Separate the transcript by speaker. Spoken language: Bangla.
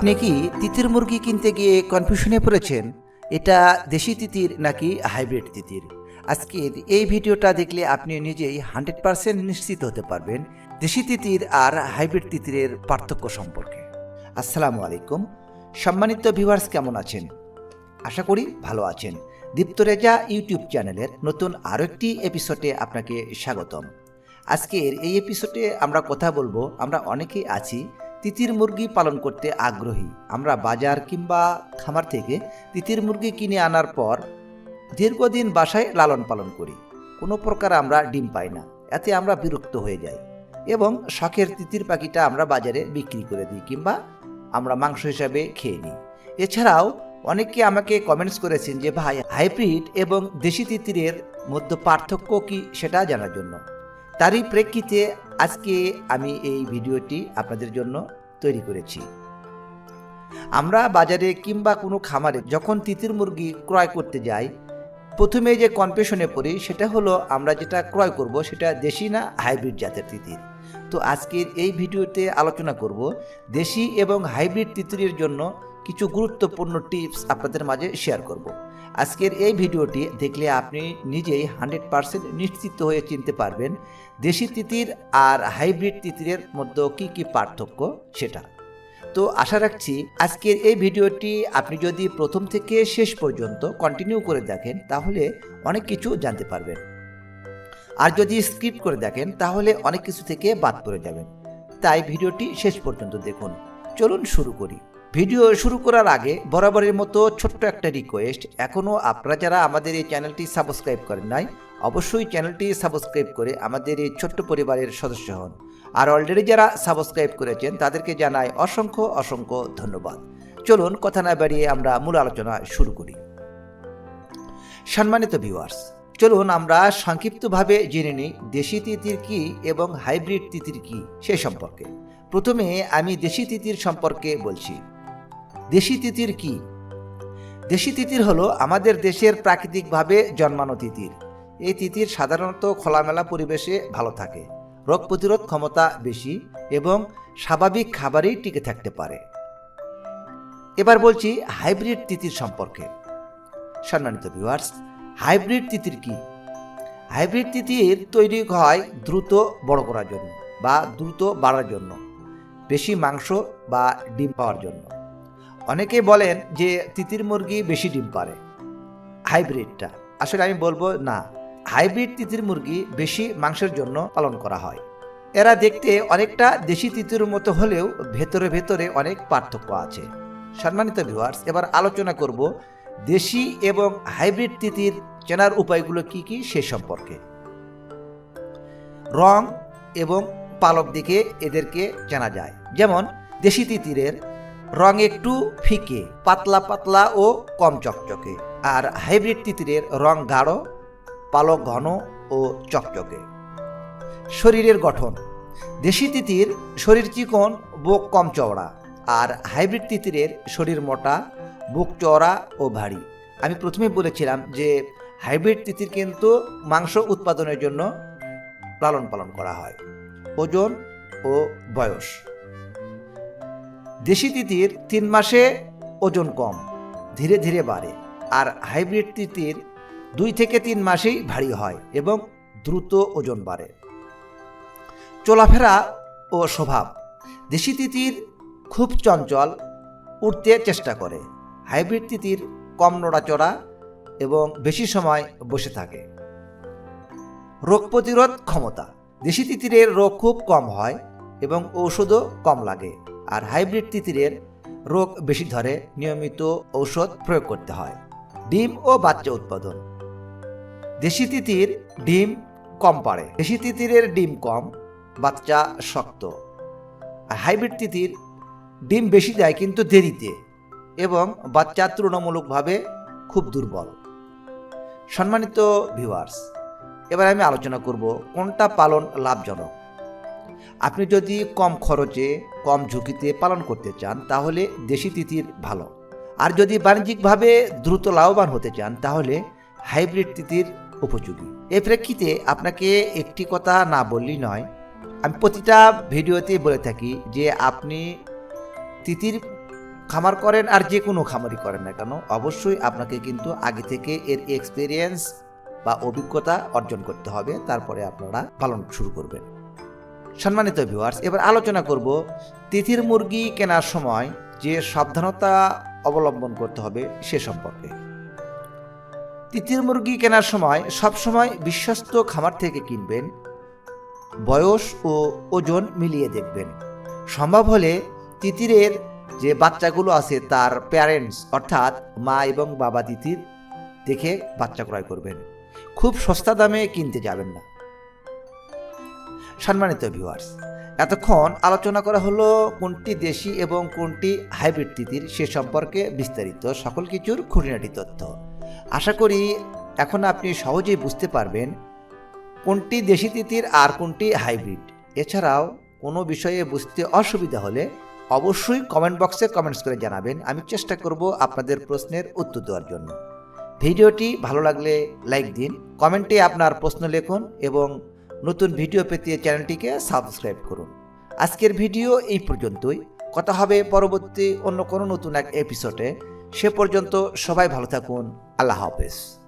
Speaker 1: আপনি কি তিতির মুরগি কিনতে গিয়ে কনফিউশনে পড়েছেন? এটা দেশি তিতির নাকি হাইব্রিড তিতির? আজকের এই ভিডিওটা দেখলে আপনি নিজেই 100% নিশ্চিত হতে পারবেন দেশি তিতির আর হাইব্রিড তিতিরের পার্থক্য সম্পর্কে। আসসালামু আলাইকুম, সম্মানিত ভিউয়ার্স, কেমন আছেন? আশা করি ভালো আছেন। দীপ্ত রেজা ইউটিউব চ্যানেলের নতুন আরও একটি এপিসোডে আপনাকে স্বাগতম। আজকের এই এপিসোডে আমরা কথা বলবো, আমরা অনেকেই আছি তিতির মুরগি পালন করতে আগ্রহী। আমরা বাজার কিংবা খামার থেকে তিতির মুরগি কিনে আনার পর দীর্ঘদিন বাসায় লালন পালন করি, কোনো প্রকার আমরা ডিম পাই না। এতে আমরা বিরক্ত হয়ে যাই এবং শখের তিতির পাখিটা আমরা বাজারে বিক্রি করে দিই কিংবা আমরা মাংস হিসাবে খেয়ে নিই। এছাড়াও অনেকে আমাকে কমেন্টস করেছেন যে ভাই, হাইব্রিড এবং দেশি তিতিরের মধ্যে পার্থক্য কি সেটা জানার জন্য। তারই প্রেক্ষিতে আজকে আমি এই ভিডিওটি আপনাদের জন্য তৈরি করেছি। আমরা বাজারে কিংবা কোনো খামারে যখন তিতির মুরগি ক্রয় করতে যাই, প্রথমে যে কনফিউশনে পড়ি সেটা হলো আমরা যেটা ক্রয় করব সেটা দেশি না হাইব্রিড জাতের তিতির। তো আজকের এই ভিডিওতে আলোচনা করব দেশি এবং হাইব্রিড তিতিরের জন্য কিছু গুরুত্বপূর্ণ টিপস আপনাদের মাঝে শেয়ার করব। আজকের এই ভিডিওটি দেখলে আপনি নিজেই 100% নিশ্চিত হয়ে চিনতে পারবেন দেশি তিতির আর হাইব্রিড তিতিরের মধ্যে কি কি পার্থক্য সেটা। তো আশা রাখছি আজকের এই ভিডিওটি আপনি যদি প্রথম থেকে শেষ পর্যন্ত কন্টিনিউ করে দেখেন তাহলে অনেক কিছু জানতে পারবেন, আর যদি স্কিপ করে দেখেন তাহলে অনেক কিছু থেকে বাদ পড়ে যাবেন। তাই ভিডিওটি শেষ পর্যন্ত দেখুন। চলুন শুরু করি। ভিডিও শুরু করার আগে বরাবরের মতো ছোট্ট একটা রিকোয়েস্ট, এখনও আপনারা যারা আমাদের এই চ্যানেলটি সাবস্ক্রাইব করেন নাই, অবশ্যই চ্যানেলটি সাবস্ক্রাইব করে আমাদের এই ছোট্ট পরিবারের সদস্য হন। আর অলরেডি যারা সাবস্ক্রাইব করেছেন তাদেরকে জানাই অসংখ্য অসংখ্য ধন্যবাদ। চলুন কথা না বাড়িয়ে আমরা মূল আলোচনা শুরু করি। সম্মানিত ভিউয়ার্স, চলুন আমরা সংক্ষিপ্তভাবে জেনে নিই দেশি তিতির কি এবং হাইব্রিড তিতির কি সে সম্পর্কে। প্রথমে আমি দেশি তিতির সম্পর্কে বলছি। দেশি তিতির কি? দেশি তিতির হলো আমাদের দেশের প্রাকৃতিকভাবে জন্মানো তিতির। এই তিতির সাধারণত খোলামেলা পরিবেশে ভালো থাকে, রোগ প্রতিরোধ ক্ষমতা বেশি এবং স্বাভাবিক খাবারেই টিকে থাকতে পারে। এবার বলছি হাইব্রিড তিতির সম্পর্কে। সম্মানিত ভিউয়ার্স, হাইব্রিড তিতির কি? হাইব্রিড তিতির তৈরি হয় দ্রুত বড় করার জন্য বা দ্রুত বাড়ার জন্য, বেশি মাংস বা ডিম পাওয়ার জন্য। অনেকে বলেন যে তিতির মুরগি বেশি ডিম পারে হাইব্রিডটা। আসলে আমি বলবো না, হাইব্রিড তিতির মুরগি বেশি মাংসের জন্য পালন করা হয়। এরা দেখতে অনেকটা দেশি তিতির মতো হলেও ভেতরে ভেতরে অনেক পার্থক্য আছে। সম্মানিত ভিউয়ার্স, এবার আলোচনা করব দেশি এবং হাইব্রিড তিতির চেনার উপায়গুলো কি কি সে সম্পর্কে। রং এবং পালক দেখে এদেরকে চেনা যায়। যেমন দেশি তিতিরের রং একটু ফিকে, পাতলা পাতলা ও কম চকচকে, আর হাইব্রিড তিতিরের রং গাঢ়, পালক ঘন ও চকচকে। শরীরের গঠন: দেশি তিতির শরীর চিকন, বুক কম চওড়া, আর হাইব্রিড তিতিরের শরীর মোটা, বুক চওড়া ও ভারী। আমি প্রথমে বলেছিলাম যে হাইব্রিড তিতির কিন্তু মাংস উৎপাদনের জন্য লালন পালন করা হয়। ওজন ও বয়স: দেশি তিতির 3 মাসে ওজন কম, ধীরে ধীরে বাড়ে, আর হাইব্রিড তিতির 2 থেকে 3 মাসেই ভারী হয় এবং দ্রুত ওজন বাড়ে। চলাফেরা ও স্বভাব: দেশি তিতির খুব চঞ্চল, উঠতে চেষ্টা করে। হাইব্রিড তিতির কম নড়াচড়া এবং বেশি সময় বসে থাকে। রোগ প্রতিরোধ ক্ষমতা: দেশি তিতিরের রোগ খুব কম হয় এবং ঔষধও কম লাগে, আর হাইব্রিড তিতিরের রোগ বেশি ধরে, নিয়মিত ঔষধ প্রয়োগ করতে হয়। ডিম ও বাচ্চা উৎপাদন: দেশি তিতির ডিম কম পাড়ে, দেশি তিতিরের ডিম কম, বাচ্চা শক্ত। আর হাইব্রিড তিতির ডিম বেশি দেয় কিন্তু দেরিতে, এবং বাচ্চা তুলনামূলকভাবে খুব দুর্বল। সম্মানিত ভিউয়ার্স, এবার আমি আলোচনা করব কোনটা পালন লাভজনক। আপনি যদি কম খরচে কম ঝুঁকিতে পালন করতে চান তাহলে দেশি তিতির ভালো, আর যদি বাণিজ্যিকভাবে দ্রুত লাভবান হতে চান তাহলে হাইব্রিড তিতির উপযোগী। এই প্রেক্ষিতে আপনাকে একটি কথা না বললেই নয়, আমি প্রতিটা ভিডিওতে বলে থাকি যে আপনি তিতির খামার করেন আর যে কোনো খামারই করেন না কেন, অবশ্যই আপনাকে কিন্তু আগে থেকে এর এক্সপিরিয়েন্স বা অভিজ্ঞতা অর্জন করতে হবে, তারপরে আপনারা পালন শুরু করবেন। সম্মানিত ভিউয়ার্স, এবার আলোচনা করব তিথির মুরগি কেনার সময় যে সাবধানতা অবলম্বন করতে হবে সে সম্পর্কে। তিতির মুরগি কেনার সময় সবসময় বিশ্বস্ত খামার থেকে কিনবেন। বয়স ও ওজন মিলিয়ে দেখবেন। সম্ভব হলে তিতিরের যে বাচ্চাগুলো আছে তার প্যারেন্টস অর্থাৎ মা এবং বাবা তিতির দেখে বাচ্চা ক্রয় করবেন। খুব সস্তা দামে কিনতে যাবেন না। সম্মানিত ভিউয়ার্স, এতক্ষণ আলোচনা করা হলো কোনটি দেশি এবং কোনটি হাইব্রিড তিতির সে সম্পর্কে বিস্তারিত সকল কিছুর খুঁটিনাটি তথ্য। আশা করি এখন আপনি সহজেই বুঝতে পারবেন কোনটি দেশি তিতির আর কোনটি হাইব্রিড। এছাড়াও কোনো বিষয়ে বুঝতে অসুবিধা হলে অবশ্যই কমেন্ট বক্সে কমেন্টস করে জানাবেন। আমি চেষ্টা করব আপনাদের প্রশ্নের উত্তর দেওয়ার জন্য। ভিডিওটি ভালো লাগলে লাইক দিন, কমেন্টে আপনার প্রশ্ন লিখুন এবং নতুন ভিডিও পেতে চ্যানেলটিকে সাবস্ক্রাইব করুন। আজকের ভিডিও এই পর্যন্তই। কথা হবে পরবর্তী অন্য কোনো নতুন এক এপিসোডে। সে পর্যন্ত সবাই ভালো থাকুন। আল্লাহ হাফেজ।